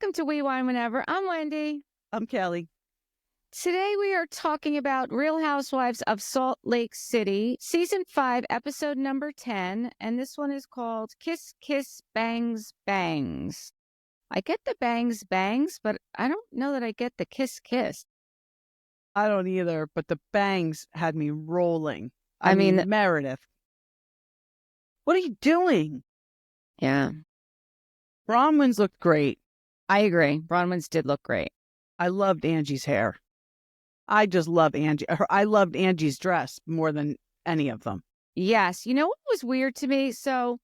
Welcome to We Wine Whenever. I'm Wendy. I'm Kelly. Today we are talking about Real Housewives of Salt Lake City, Season 5, Episode number 10. And this one is called Kiss, Kiss, Bangs, Bangs. I get the bangs, bangs, but I don't know that I get the kiss, kiss. I don't either, but the bangs had me rolling. I mean, Meredith. What are you doing? Yeah. Bronwyn's looked great. I agree. Bronwyn's did look great. I loved Angie's hair. I just love Angie. I loved Angie's dress more than any of them. Yes. You know what was weird to me? So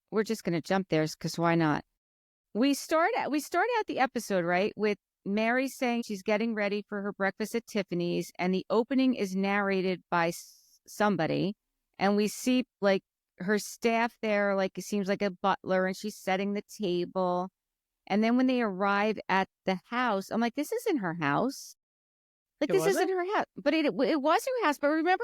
we're just going to jump there because why not? We start out the episode, right, with Mary saying she's getting ready for her breakfast at Tiffany's, and the opening is narrated by somebody, and we see like her staff there, like it seems like a butler, and she's setting the table. And then when they arrive at the house, I'm like, this isn't her house. Like, this isn't her house. But it was her house. But remember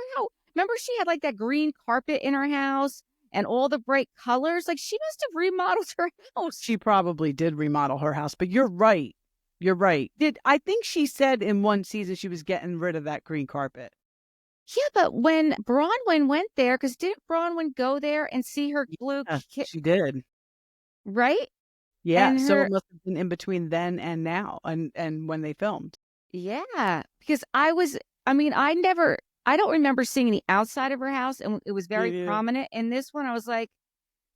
she had like that green carpet in her house and all the bright colors? Like, she must have remodeled her house. She probably did remodel her house, but you're right. You're right. I think she said in one season she was getting rid of that green carpet. Yeah, but when Bronwyn went there, because didn't Bronwyn go there and see her blue? She did. Right? Yeah, so it must have been in between then and now, and when they filmed. Yeah, because I don't remember seeing the outside of her house, and it was very prominent. In this one, I was like,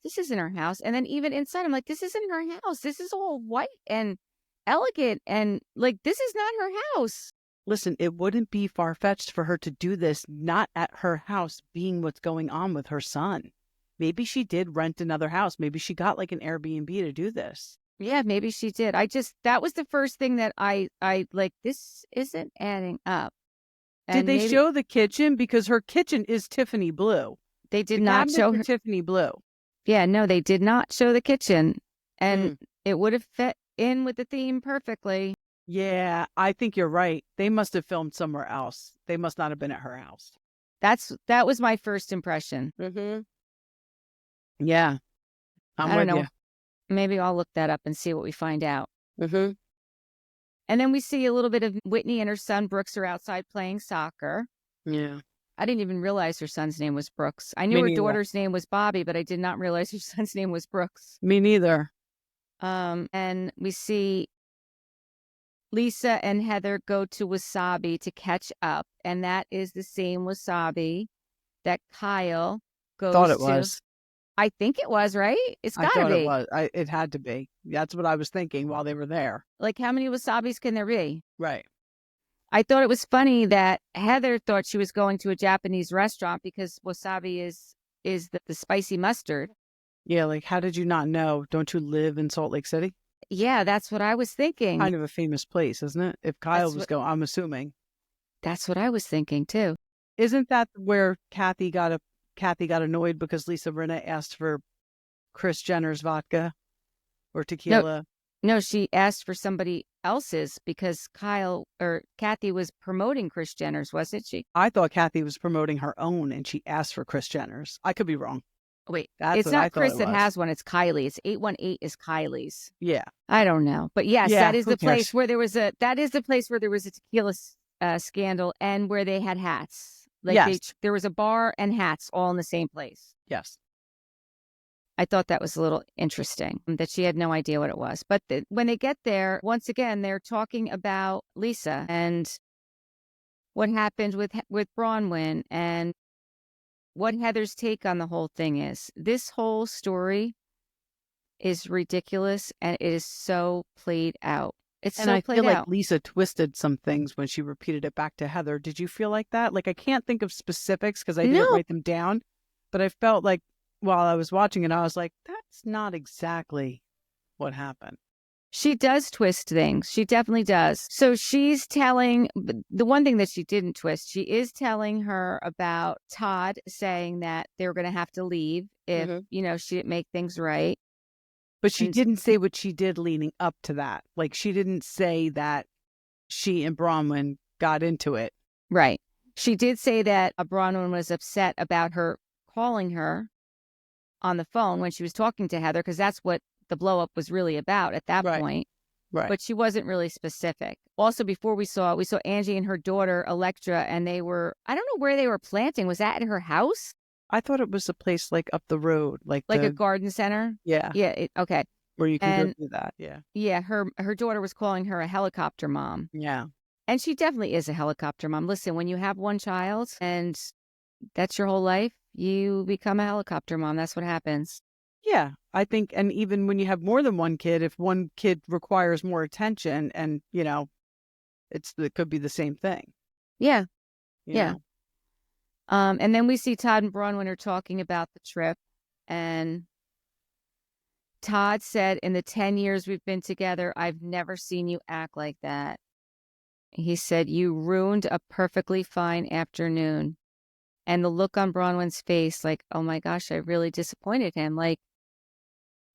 this isn't her house. And then even inside, I'm like, this isn't her house. This is all white and elegant, and like, this is not her house. Listen, it wouldn't be far-fetched for her to do this not at her house, being what's going on with her son. Maybe she did rent another house. Maybe she got like an Airbnb to do this. Yeah, maybe she did. That was the first thing that I like, this isn't adding up. And did they show the kitchen? Because her kitchen is Tiffany blue. They did not show her Tiffany blue. Yeah, no, they did not show the kitchen. And it would have fit in with the theme perfectly. Yeah, I think you're right. They must have filmed somewhere else. They must not have been at her house. That was my first impression. Mm-hmm. Yeah. I don't know. You. Maybe I'll look that up and see what we find out. Mm-hmm. And then we see a little bit of Whitney and her son Brooks are outside playing soccer. Yeah. I didn't even realize her son's name was Brooks. I knew her daughter's name was Bobby, but I did not realize her son's name was Brooks. Me neither. And we see Lisa and Heather go to Wasabi to catch up. And that is the same Wasabi that Kyle goes to. Thought it was. I think it was, right? It's got to be. It was. It had to be. That's what I was thinking while they were there. Like, how many Wasabis can there be? Right. I thought it was funny that Heather thought she was going to a Japanese restaurant because wasabi is the spicy mustard. Yeah, like, how did you not know? Don't you live in Salt Lake City? Yeah, that's what I was thinking. Kind of a famous place, isn't it? If Kyle was going, I'm assuming. That's what I was thinking, too. Isn't that where Kathy got annoyed because Lisa Rinna asked for Kris Jenner's vodka or tequila? No, she asked for somebody else's because Kathy was promoting Kris Jenner's, wasn't she? I thought Kathy was promoting her own and she asked for Kris Jenner's. I could be wrong. Wait, it's not Kris that has one. It's Kylie. It's 818 is Kylie's. Yeah. I don't know. But yes, that is the place where there was a tequila scandal and where they had hats. Like, yes. There was a bar and hats all in the same place. Yes. I thought that was a little interesting that she had no idea what it was. But when they get there, once again, they're talking about Lisa and what happened with Bronwyn and what Heather's take on the whole thing is. This whole story is ridiculous and it is so played out. I feel like Lisa twisted some things when she repeated it back to Heather. Did you feel like that? Like, I can't think of specifics because I didn't write them down, but I felt like while I was watching it, I was like, that's not exactly what happened. She does twist things. She definitely does. So she's telling, the one thing that she didn't twist, she is telling her about Todd saying that they were going to have to leave if, she didn't make things right. But she didn't say what she did leading up to that. Like, she didn't say that she and Bronwyn got into it. Right. She did say that Bronwyn was upset about her calling her on the phone when she was talking to Heather, because that's what the blow up was really about at that point. Right. but she wasn't really specific. Also, before we saw Angie and her daughter, Electra, and they were, I don't know where they were planting. Was that at her house? I thought it was a place like up the road, like a garden center? Yeah. Yeah. Okay. Where you can go do that. Yeah. Yeah. Her daughter was calling her a helicopter mom. Yeah. And she definitely is a helicopter mom. Listen, when you have one child and that's your whole life, you become a helicopter mom. That's what happens. Yeah, I think, and even when you have more than one kid, if one kid requires more attention and, it could be the same thing. Yeah. you know? And then we see Todd and Bronwyn are talking about the trip, and Todd said, in the 10 years we've been together, I've never seen you act like that. He said, you ruined a perfectly fine afternoon. And the look on Bronwyn's face, like, oh my gosh, I really disappointed him. Like,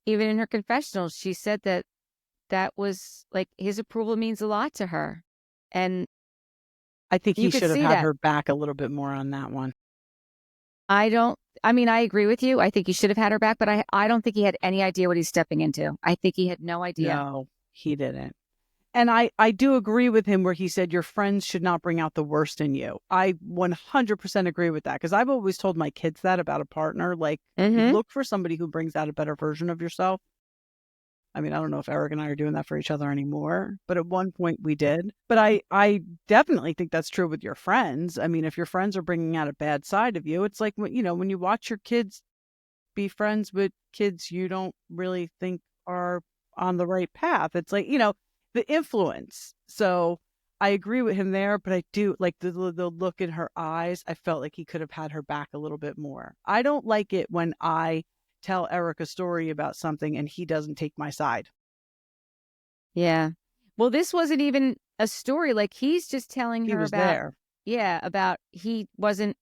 even in her confessional, she said that was like, his approval means a lot to her. And I think he should have had her back a little bit more on that one. I agree with you. I think he should have had her back, but I don't think he had any idea what he's stepping into. I think he had no idea. No, he didn't. And I do agree with him where he said your friends should not bring out the worst in you. I 100% agree with that, because I've always told my kids that about a partner. Like, look for somebody who brings out a better version of yourself. I mean, I don't know if Eric and I are doing that for each other anymore, but at one point we did. But I definitely think that's true with your friends. I mean, if your friends are bringing out a bad side of you, it's like, when you watch your kids be friends with kids you don't really think are on the right path. It's like, the influence. So I agree with him there, but I do like the look in her eyes. I felt like he could have had her back a little bit more. I don't like it when I tell Eric a story about something and he doesn't take my side. Yeah. Well, this wasn't even a story. Like, he's just telling her about there. Yeah, about he didn't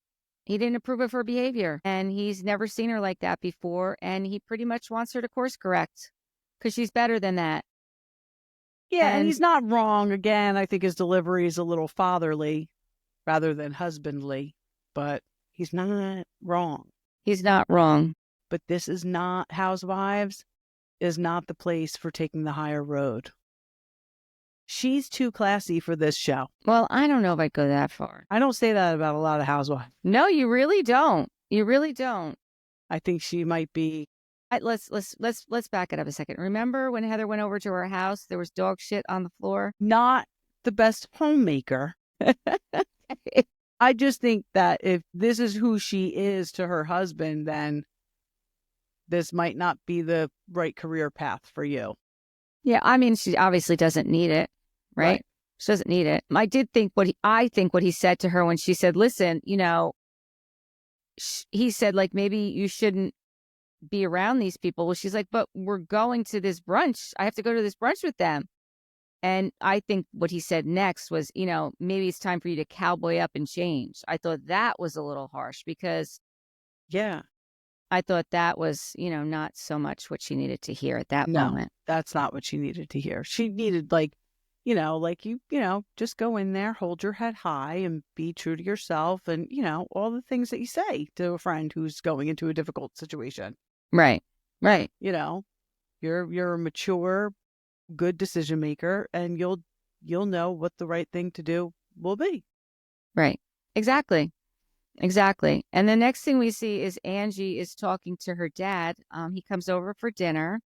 approve of her behavior, and he's never seen her like that before, and he pretty much wants her to course correct because she's better than that. Yeah, and he's not wrong. Again, I think his delivery is a little fatherly rather than husbandly, but he's not wrong. He's not wrong. But this is not, Housewives is not the place for taking the higher road. She's too classy for this show. Well, I don't know if I'd go that far. I don't say that about a lot of housewives. No, you really don't. You really don't. I think she might be. Let's back it up a second. Remember when Heather went over to her house, there was dog shit on the floor? Not the best homemaker. I just think that if this is who she is to her husband, then this might not be the right career path for you. Yeah, I mean, she obviously doesn't need it, right? She doesn't need it. I think what he said to her when she said, listen, he said, like, maybe you shouldn't be around these people. Well, she's like, but we're going to this brunch. I have to go to this brunch with them. And I think what he said next was, maybe it's time for you to cowboy up and change. I thought that was a little harsh because I thought that was, not so much what she needed to hear at that moment. That's not what she needed to hear. She needed just go in there, hold your head high and be true to yourself. And, all the things that you say to a friend who's going into a difficult situation. Right. You're a mature, good decision maker, and you'll know what the right thing to do will be. Right. Exactly. And the next thing we see is Angie is talking to her dad. He comes over for dinner.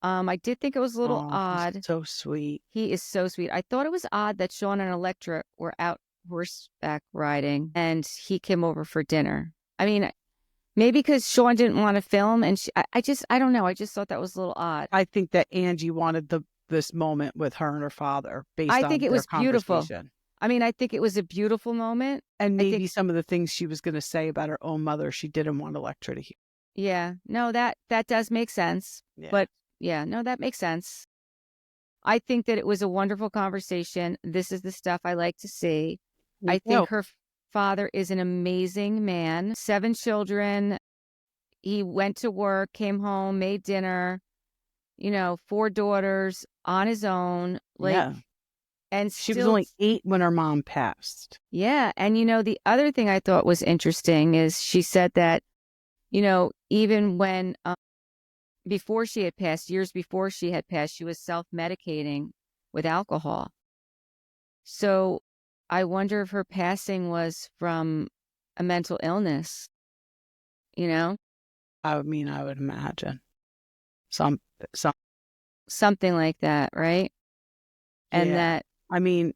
I did think it was a little odd. He's so sweet. He is so sweet. I thought it was odd that Shawn and Electra were out horseback riding and he came over for dinner. I mean, maybe because Shawn didn't want to film, and I don't know. I just thought that was a little odd. I think that Angie wanted this moment with her and her father based on it was beautiful. I think it was a beautiful moment. And maybe some of the things she was going to say about her own mother, she didn't want Electra to hear. Yeah. No, that does make sense. Yeah. But yeah, no, that makes sense. I think that it was a wonderful conversation. This is the stuff I like to see. I think her father is an amazing man. 7 children. He went to work, came home, made dinner, 4 daughters on his own. And she was only 8 when her mom passed. Yeah. And, the other thing I thought was interesting is she said that, even when before she had passed, years before she had passed, she was self-medicating with alcohol. So I wonder if her passing was from a mental illness, you know? I mean, I would imagine some, Something like that, right? And yeah. that, I mean,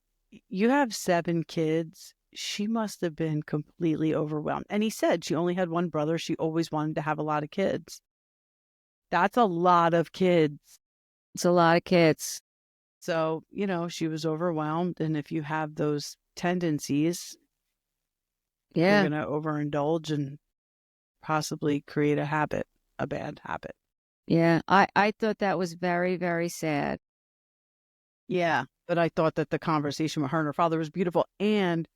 you have 7 kids. She must have been completely overwhelmed. And he said she only had one brother. She always wanted to have a lot of kids. That's a lot of kids. it's a lot of kids. So, she was overwhelmed. And if you have those tendencies, you're Yeah. going to overindulge and possibly create a habit, a bad habit. Yeah. I thought that was very, very sad. Yeah. But I thought that the conversation with her and her father was beautiful. And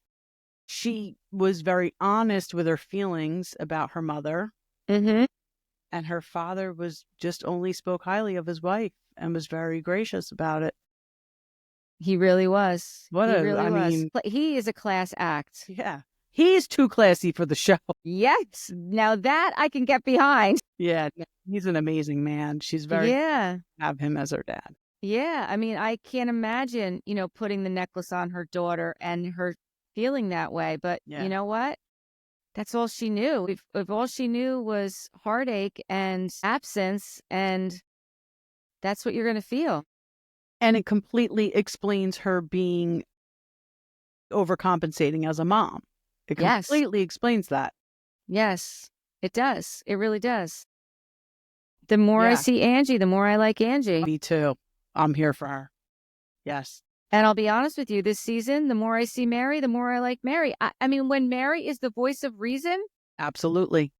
she was very honest with her feelings about her mother. Mm-hmm. And her father was just only spoke highly of his wife and was very gracious about it. He really was. I mean, He is a class act. yeah, he's too classy for the show. Yes. Now that I can get behind. Yeah, he's an amazing man. She's very have him as her dad. Yeah. I mean, I can't imagine, putting the necklace on her daughter and her feeling that way. But you know what? That's all she knew. If all she knew was heartache and absence, and that's what you're going to feel. And it completely explains her being overcompensating as a mom. It completely explains that. Yes, it does. It really does. The more I see Angie, the more I like Angie. Me too. I'm here for her. Yes. And I'll be honest with you, this season, the more I see Mary, the more I like Mary. I mean, when Mary is the voice of reason. Absolutely.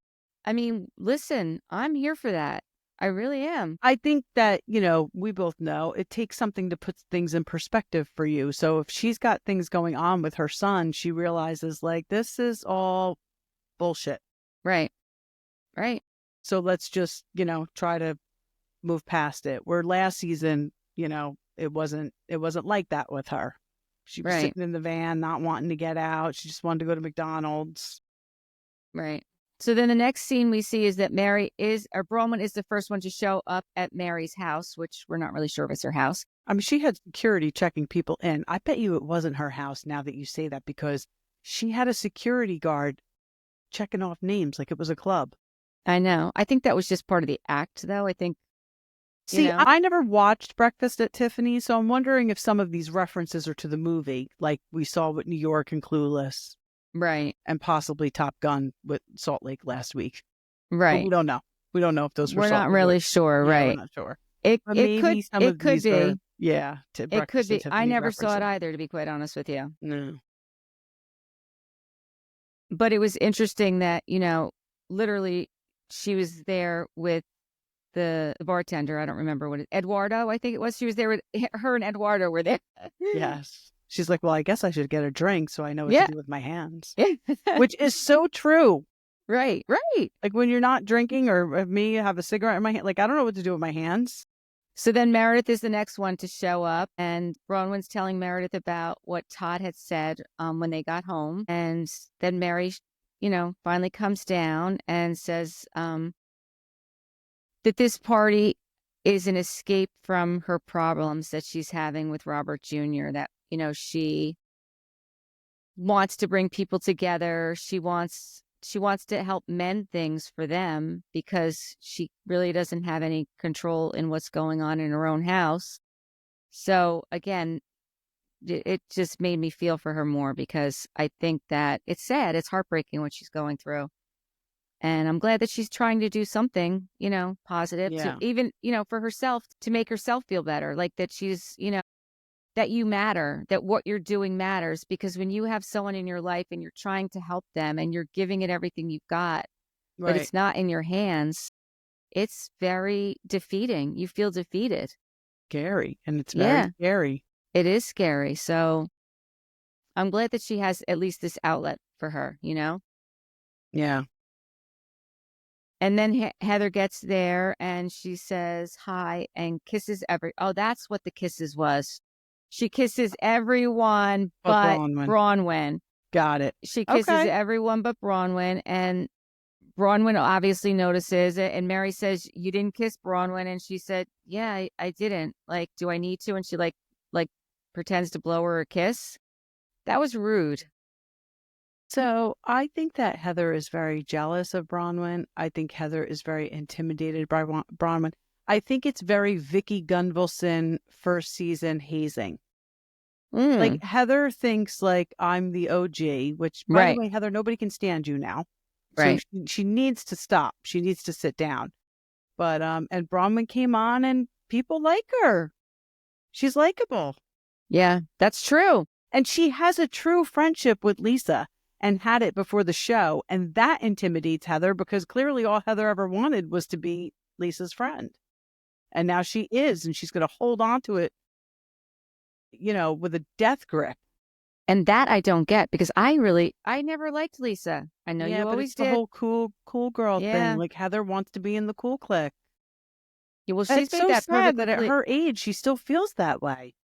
I mean, listen, I'm here for that. I really am. I think that, we both know it takes something to put things in perspective for you. So if she's got things going on with her son, she realizes like, this is all bullshit. Right. Right. So let's just, try to move past it. Where last season, it wasn't like that with her. She was sitting in the van, not wanting to get out. She just wanted to go to McDonald's. Right. So then the next scene we see is that Bronwyn is the first one to show up at Mary's house, which we're not really sure if it's her house. I mean, she had security checking people in. I bet you it wasn't her house now that you say that, because she had a security guard checking off names like it was a club. I know. I think that was just part of the act, though. I think. See, I never watched Breakfast at Tiffany's, so I'm wondering if some of these references are to the movie, like we saw with New York and Clueless. Right. And possibly Top Gun with Salt Lake last week. Right. But we don't know. We don't know if those were We're Salt not Lake really sure, right? We're not sure. It could be. Yeah. It could be. I never saw it either, to be quite honest with you. No. But it was interesting that, literally she was there with the bartender. I don't remember Eduardo, I think it was. She was there with her and Eduardo were there. Yes. She's like, well, I guess I should get a drink so I know what to do with my hands. Which is so true. Right, right. Like when you're not drinking, or me have a cigarette in my hand, like I don't know what to do with my hands. So then Meredith is the next one to show up, and Bronwyn's telling Meredith about what Todd had said when they got home. And then Mary, finally comes down and says that this party is an escape from her problems that she's having with Robert Jr., that she wants to bring people together. She wants to help mend things for them because she really doesn't have any control in what's going on in her own house. So again, it just made me feel for her more, because I think that it's sad. It's heartbreaking what she's going through. And I'm glad that she's trying to do something, positive to even, for herself, to make herself feel better. Like that she's, that you matter, that what you're doing matters, because when you have someone in your life and you're trying to help them and you're giving it everything you've got, but it's not in your hands, it's very defeating. You feel defeated. Scary. And it's very scary. It is scary. So I'm glad that she has at least this outlet for her, Yeah. And then Heather gets there and she says hi and kisses oh, that's what the kisses was. She kisses everyone but Bronwyn. Got it. She kisses everyone but Bronwyn, and Bronwyn obviously notices it, and Mary says, "You didn't kiss Bronwyn," and she said, "Yeah, I didn't. Like, do I need to?" And she like pretends to blow her a kiss. That was rude. So I think that Heather is very jealous of Bronwyn. I think Heather is very intimidated by Bronwyn. I think it's very Vicky Gunvalson first season hazing. Like Heather thinks like I'm the OG, which by the Right. way, Heather, nobody can stand you now. So Right. she needs to stop. She needs to sit down. But and Bronwyn came on and people like her. She's likable. Yeah, that's true. And she has a true friendship with Lisa and had it before the show. And that intimidates Heather because clearly all Heather ever wanted was to be Lisa's friend. And now she is, and she's going to hold on to it, you know, with a death grip. And that I don't get because I never liked Lisa. I know you always did. The whole cool girl thing. Like Heather wants to be in the cool clique. Yeah, well, she's made so that sad perfectly that at her age she still feels that way.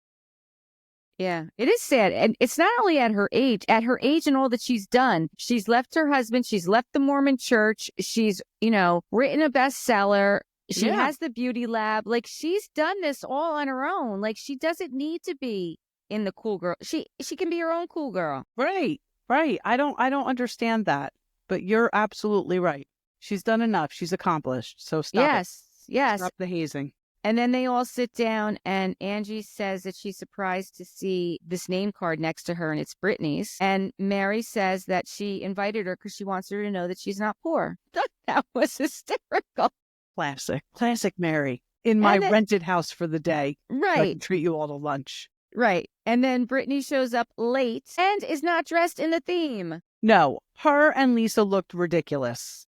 Yeah, it is sad. And it's not only at her age and all that she's done. She's left her husband. She's left the Mormon church. She's, written a bestseller. She has the beauty lab. Like, she's done this all on her own. Like, she doesn't need to be in the cool girl. She can be her own cool girl. Right. I don't understand that. But you're absolutely right. She's done enough. She's accomplished. So stop it. Yes. Stop the hazing. And then they all sit down, and Angie says that she's surprised to see this name card next to her, and it's Britani's. And Mary says that she invited her because she wants her to know that she's not poor. That was hysterical. Classic Mary. In my rented house for the day. Right. So I can treat you all to lunch. Right. And then Britani shows up late and is not dressed in the theme. No, her and Lisa looked ridiculous.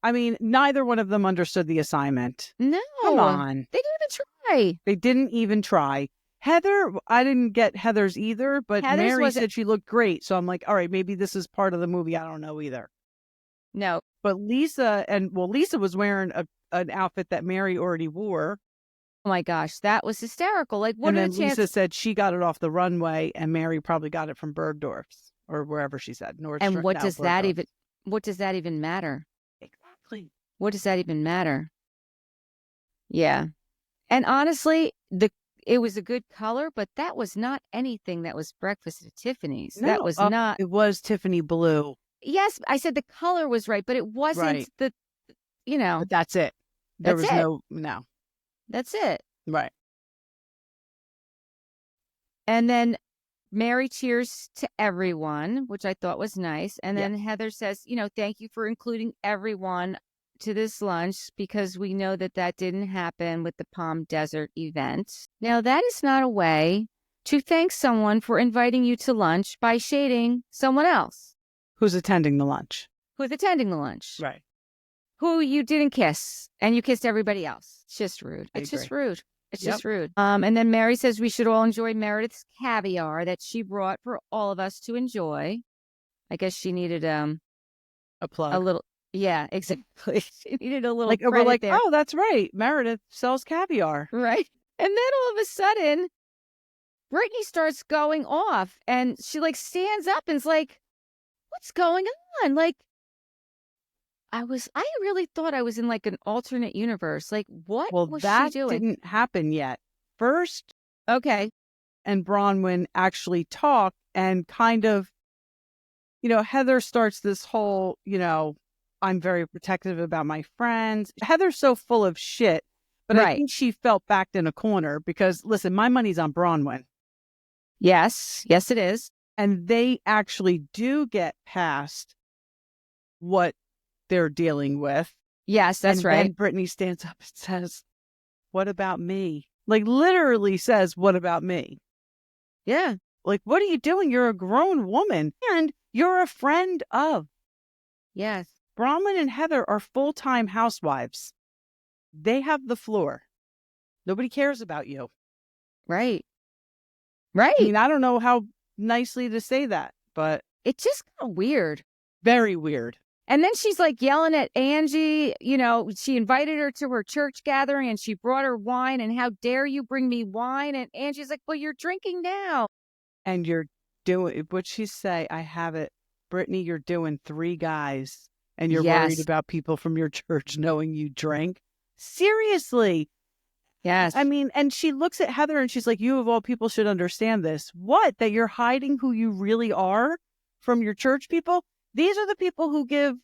I mean, neither one of them understood the assignment. No. Come on. They didn't even try. Heather, I didn't get Heather's either, but Mary said she looked great. So I'm like, all right, maybe this is part of the movie. I don't know either. No. But Lisa was wearing an outfit that Mary already wore. Oh my gosh, that was hysterical. Like, what are the chances? Lisa said she got it off the runway and Mary probably got it from Bergdorf's or wherever she said. And what does that even matter? Exactly. What does that even matter? Yeah. And honestly, it was a good color, but that was not anything that was breakfast at Tiffany's. No, that was not. It was Tiffany blue. Yes, I said the color was right, but it wasn't But that's it. That's it. Right. And then Mary cheers to everyone, which I thought was nice. And then Heather says, thank you for including everyone to this lunch because we know that didn't happen with the Palm Desert event. Now, that is not a way to thank someone for inviting you to lunch by shading someone else. Who's attending the lunch. Right. Who you didn't kiss and you kissed everybody else. It's just rude. It's just rude. And then Mary says we should all enjoy Meredith's caviar that she brought for all of us to enjoy. I guess she needed a plug. A little. Yeah, exactly. She needed a little we're like, there. Oh, that's right. Meredith sells caviar. Right. And then all of a sudden, Britani starts going off and she stands up and is like, what's going on? I really thought I was in an alternate universe. What was she doing? Well, that didn't happen yet. First, okay. And Bronwyn actually talk and kind of, Heather starts this whole, I'm very protective about my friends. Heather's so full of shit, but I think she felt backed in a corner because, listen, my money's on Bronwyn. Yes, it is. And they actually do get past what they're dealing with. Yes, that's right. And then Britani stands up and says, what about me? Literally says, what about me? Yeah. What are you doing? You're a grown woman and you're a friend of. Yes. Bronwyn and Heather are full-time housewives. They have the floor. Nobody cares about you. Right. I mean, I don't know how nicely to say that, but it's just kind of weird. Very weird. And then she's yelling at Angie, she invited her to her church gathering and she brought her wine and how dare you bring me wine? And Angie's like, well, you're drinking now. And you're doing, what'd she say? I have it. Britani, you're doing 3 guys. and you're worried about people from your church knowing you drank. Seriously. Yes. I mean, and she looks at Heather and she's like, you of all people should understand this. What? That you're hiding who you really are from your church people? These are the people who give,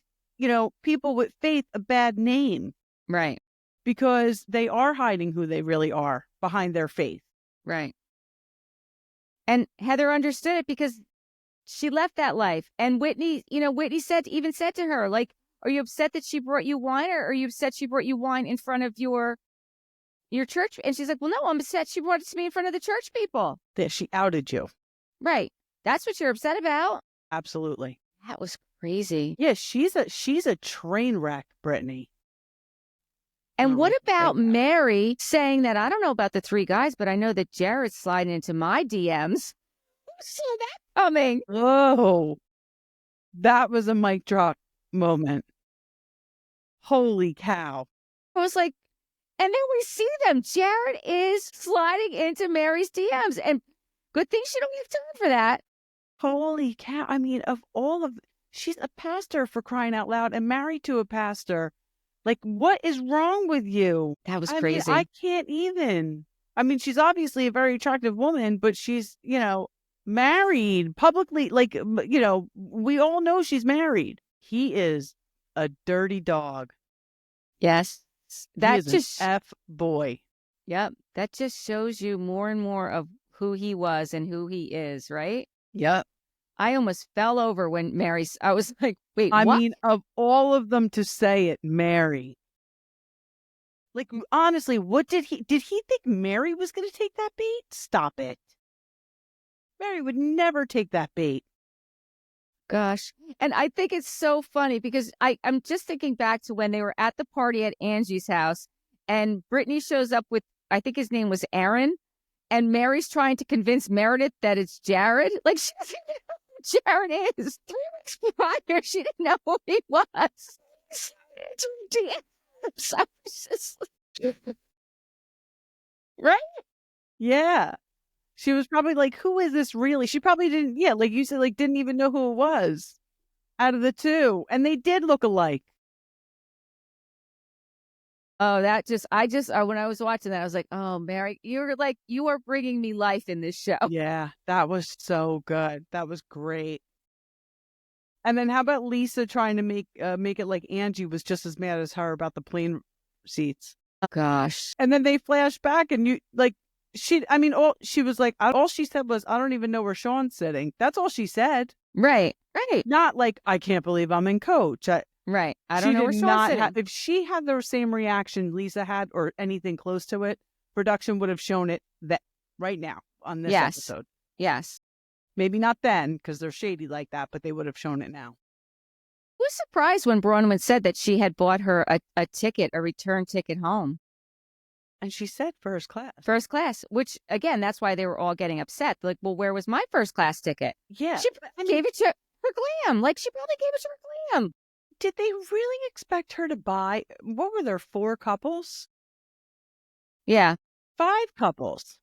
people with faith a bad name. Right. Because they are hiding who they really are behind their faith. Right. And Heather understood it because she left that life. And Whitney said to her, like, are you upset that she brought you wine, or are you upset she brought you wine in front of your church? And she's like, well, no, I'm upset she brought it to me in front of the church people. That she outed you. Right. That's what you're upset about. Absolutely. That was crazy. Yeah, she's a train wreck, Britani. And what about Mary saying that, I don't know about the three guys, but I know that Jared's sliding into my DMs. Who saw that coming? Oh, that was a mic drop moment. Holy cow. I was like, and then we see them. Jared is sliding into Mary's DMs. And good thing she don't have time for that. Holy cow. I mean, she's a pastor, for crying out loud, and married to a pastor. Like, what is wrong with you? That was crazy. I can't even. I mean, she's obviously a very attractive woman, but she's, married publicly. Like, we all know she's married. He is a dirty dog. Yes. That just an F boy. Yep. That just shows you more and more of who he was and who he is, right? Yep. I almost fell over when I was like, wait, what? I mean, of all of them to say it, Mary. Like, honestly, what did he think Mary was going to take that bait? Stop it. Mary would never take that bait. Gosh. And I think it's so funny because I'm just thinking back to when they were at the party at Angie's house and Britani shows up with, I think his name was Aaron, and Mary's trying to convince Meredith that it's Jared. Like, she doesn't know who Jared is. 3 weeks prior, she didn't know who he was. Right? Yeah. She was probably like, who is this really? She probably didn't, like you said, like didn't even know who it was out of the two. And they did look alike. Oh, when I was watching that, I was like, oh, Mary, you are bringing me life in this show. Yeah, that was so good. That was great. And then how about Lisa trying to make it like Angie was just as mad as her about the plane seats? Oh, gosh. And then they flash back and she was like, all she said was, I don't even know where Shawn's sitting. That's all she said. Right. Not like, I can't believe I'm in coach. Right. I don't know where Shawn's sitting. If she had the same reaction Lisa had or anything close to it, production would have shown it that right now on this episode. Yes. Maybe not then because they're shady like that, but they would have shown it now. I was surprised when Bronwyn said that she had bought her a return ticket home. And she said first class. First class, which, again, that's why they were all getting upset. Like, well, where was my first class ticket? Yeah. She gave it to her glam. Like, she probably gave it to her glam. Did they really expect her to buy? What were there, 4 couples? Yeah. 5 couples.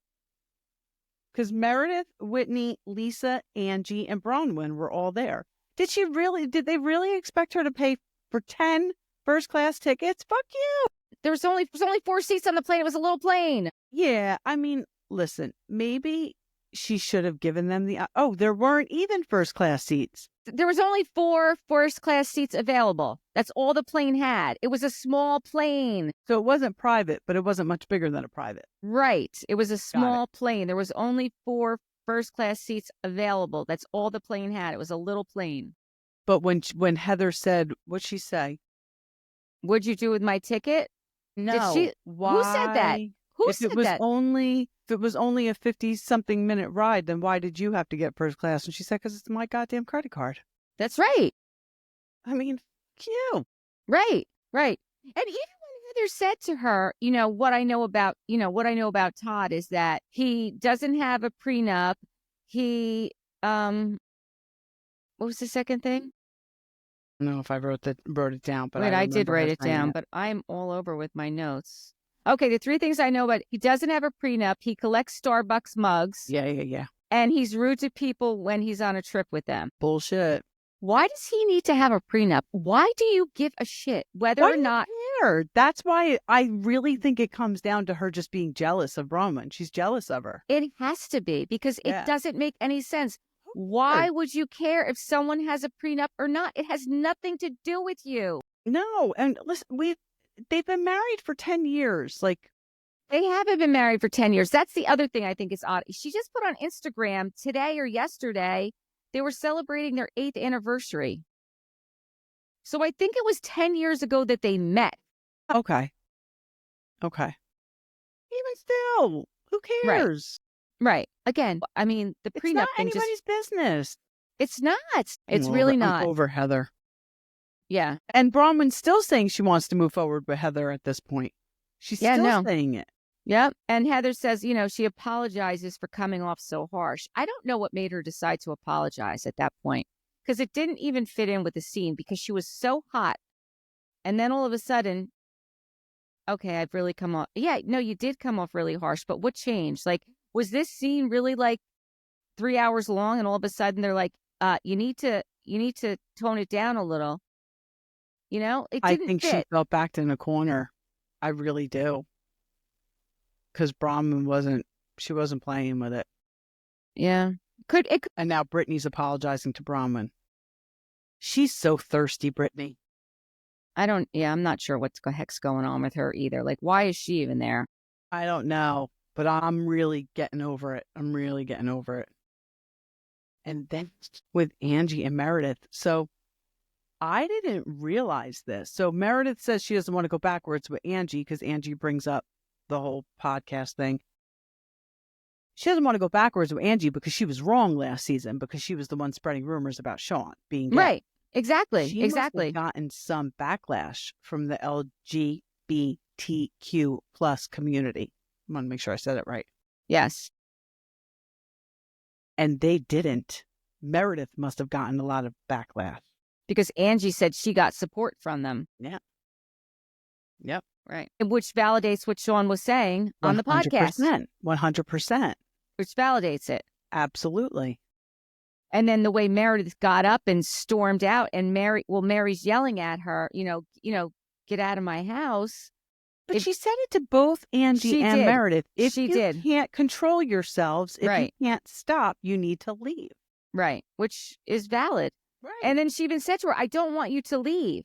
Because Meredith, Whitney, Lisa, Angie, and Bronwyn were all there. Did they really expect her to pay for 10 first class tickets? Fuck you. There was only 4 seats on the plane. It was a little plane. Yeah, I mean, listen, maybe she should have given them there weren't even first class seats. There was only 4 first class seats available. That's all the plane had. It was a small plane. So it wasn't private, but it wasn't much bigger than a private. Right. It was a small plane. There was only 4 first class seats available. That's all the plane had. It was a little plane. But when Heather said, what'd she say? What'd you do with my ticket? No. Why? Who said that? If it was only a 50-something minute ride, then why did you have to get first class? And she said, because it's my goddamn credit card. That's right. I mean, cute. Right. And even when Heather said to her, what I know about Todd is that he doesn't have a prenup. He, what was the second thing? I don't know if I wrote it down, but I did write it down, but I'm all over with my notes. Okay, the 3 things I know about: he doesn't have a prenup, he collects Starbucks mugs. Yeah. And he's rude to people when he's on a trip with them. Bullshit. Why does he need to have a prenup? Why do you give a shit whether Why or do you not? care? That's why I really think it comes down to her just being jealous of Bronwyn. She's jealous of her. It has to be because it Yeah. doesn't make any sense. Who Why cares? would you care if someone has a prenup or not? It has nothing to do with you. No, and listen, they've been married for 10 years. Like, They haven't been married for 10 years. That's the other thing I think is odd. She just put on Instagram today or yesterday, they were celebrating their 8th anniversary. So I think it was 10 years ago that they met. okay. Even still, who Right. cares? Right. Again, I mean, the It's prenup not thing just, anybody's business. it's not. It's I'm really over, I'm not. over Heather. Yeah. And Bronwyn's still saying she wants to move forward with Heather at this point. She's still saying it. Yep. And Heather says, she apologizes for coming off so harsh. I don't know what made her decide to apologize at that point because it didn't even fit in with the scene because she was so hot. And then all of a sudden, okay, I've really come off. Yeah, no, you did come off really harsh, but what changed? Like, was this scene really like 3 hours long and all of a sudden they're like, you need to tone it down a little. It I didn't think she fit. felt backed in a corner. I really do. Because Bronwyn wasn't playing with it. Yeah. And now Brittany's apologizing to Bronwyn. She's so thirsty, Brittany. I'm not sure what the heck's going on with her either. Like, why is she even there? I don't know, but I'm really getting over it. I'm really getting over it. And then with Angie and Meredith. So I didn't realize this. So Meredith says she doesn't want to go backwards with Angie because Angie brings up the whole podcast thing. She doesn't want to go backwards with Angie because she was wrong last season because she was the one spreading rumors about Shawn being gay. Right. Exactly. She exactly. must have gotten some backlash from the LGBTQ plus community. I want to make sure I said it right. Yes. And they didn't. Meredith must have gotten a lot of backlash. Because Angie said she got support from them. Yeah. Yep. Right. Which validates what Shawn was saying on the podcast. 100%. Which validates it. Absolutely. And then the way Meredith got up and stormed out and Mary's yelling at her, get out of my house. But she said it to both Angie and Meredith. If she you can't control yourselves, if you can't stop, you need to leave. Right. Which is valid. Right. And then she even said to her, I don't want you to leave.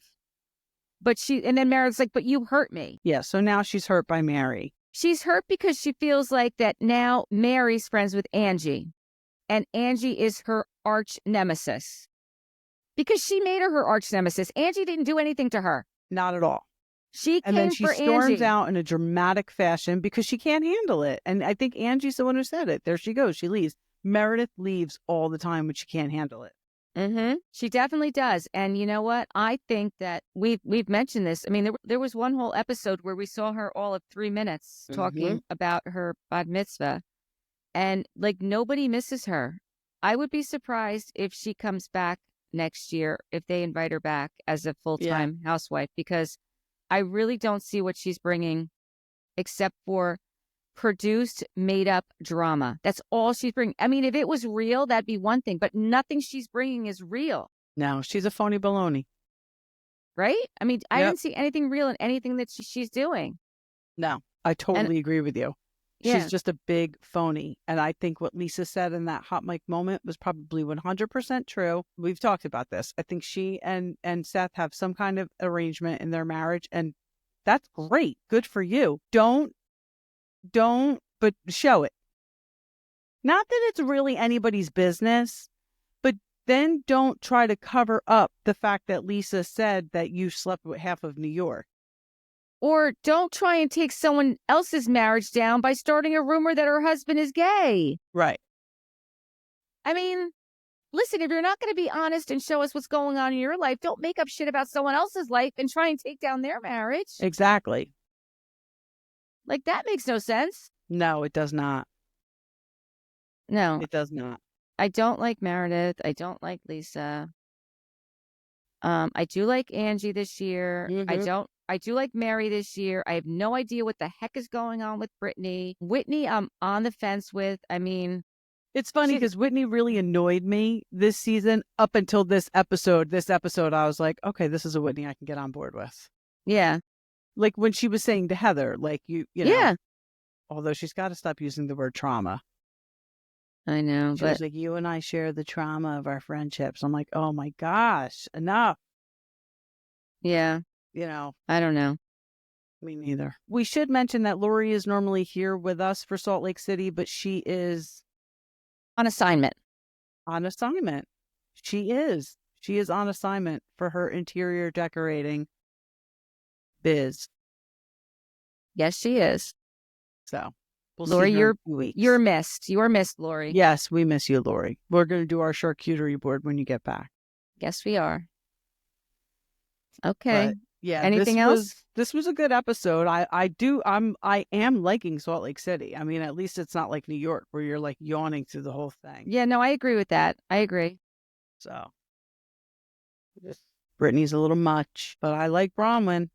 And then Meredith's like, but you hurt me. Yeah. So now she's hurt by Mary. She's hurt because she feels like that now Mary's friends with Angie. And Angie is her arch nemesis. Because she made her arch nemesis. Angie didn't do anything to her. Not at all. And then she storms out in a dramatic fashion because she can't handle it. And I think Angie's the one who said it. There she goes. She leaves. Meredith leaves all the time when she can't handle it. Mm-hmm. She definitely does. And you know what? I think that we've mentioned this. I mean, there was one whole episode where we saw her all of 3 minutes talking about her bat mitzvah. And like nobody misses her. I would be surprised if she comes back next year, if they invite her back as a full-time housewife, because I really don't see what she's bringing except for produced, made-up drama. That's all she's bringing. I mean, if it was real, that'd be one thing, but nothing she's bringing is real. No, she's a phony baloney. Right? I mean, I didn't see anything real in anything that she's doing. No, I totally agree with you. She's just a big phony. And I think what Lisa said in that hot mic moment was probably 100% true. We've talked about this. I think she and Seth have some kind of arrangement in their marriage. And that's great. Good for you. Don't, but show it. Not that it's really anybody's business, but then don't try to cover up the fact that Lisa said that you slept with half of New York. Or don't try and take someone else's marriage down by starting a rumor that her husband is gay. Right. I mean, listen, if you're not going to be honest and show us what's going on in your life, don't make up shit about someone else's life and try and take down their marriage. Exactly. Like, that makes no sense. No, it does not. No. It does not. I don't like Meredith. I don't like Lisa. I do like Angie this year. I do like Mary this year. I have no idea what the heck is going on with Britani. Whitney, I'm on the fence with. I mean, It's funny because Whitney really annoyed me this season up until this episode. This episode, I was like, okay, this is a Whitney I can get on board with. Yeah. Like when she was saying to Heather, like, you know, although she's got to stop using the word trauma. I know. She was like, you and I share the trauma of our friendships. I'm like, oh my gosh, enough. Yeah. You know. I don't know. Me neither. We should mention that Lori is normally here with us for Salt Lake City, but she is on assignment. On assignment. She is. She is on assignment for her interior decorating biz. Yes, she is. So, we'll Lori, see her in 2 weeks. You're missed. You are missed, Lori. Yes, we miss you, Lori. We're going to do our charcuterie board when you get back. Yes, we are. Okay. But, yeah. Anything else? This was a good episode. I am liking Salt Lake City. I mean, at least it's not like New York where you're like yawning through the whole thing. Yeah, no, I agree with that. I agree. So, Brittany's a little much, but I like Bronwyn.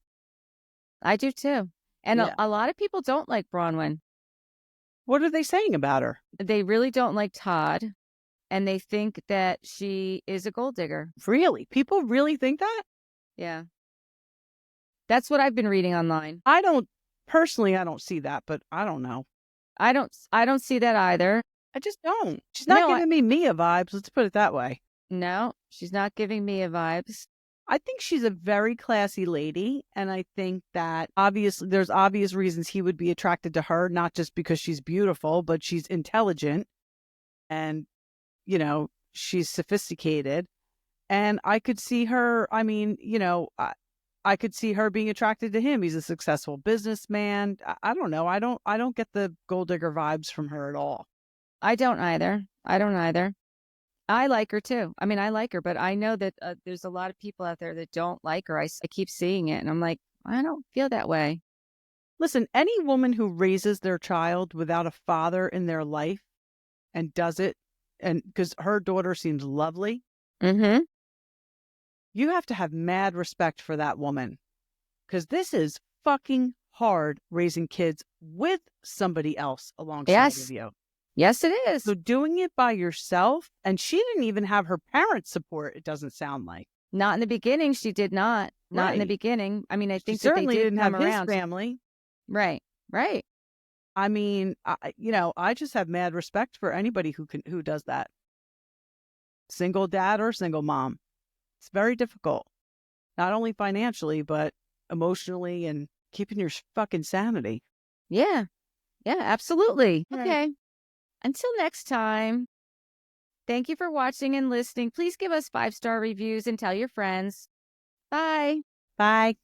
I do too. And a lot of people don't like Bronwyn. What are they saying about her? They really don't like Todd, and they think that she is a gold digger. Really? People really think that? Yeah. That's what I've been reading online. I don't see that, but I don't know. I don't see that either. I just don't. She's not giving me Mia vibes. Let's put it that way. No, she's not giving Mia vibes. I think she's a very classy lady. And I think that obviously there's obvious reasons he would be attracted to her, not just because she's beautiful, but she's intelligent and, you know, she's sophisticated. And I could see her, I mean, you know, I could see her being attracted to him. He's a successful businessman. I don't know. I don't get the gold digger vibes from her at all. I don't either. I like her too. I mean, I like her, but I know that there's a lot of people out there that don't like her. I keep seeing it and I'm like, I don't feel that way. Listen, any woman who raises their child without a father in their life and does it, and because her daughter seems lovely, you have to have mad respect for that woman, because this is fucking hard raising kids with somebody else alongside of you. Yes, it is. So doing it by yourself, and she didn't even have her parents' support, it doesn't sound like. Not in the beginning. She did not. Not in the beginning. I mean, I think she certainly didn't have around. His family. Right. I mean, I just have mad respect for anybody who does that. Single dad or single mom. It's very difficult. Not only financially, but emotionally and keeping your fucking sanity. Yeah. Yeah, absolutely. Right. Okay. Until next time, thank you for watching and listening. Please give us 5-star reviews and tell your friends. Bye. Bye.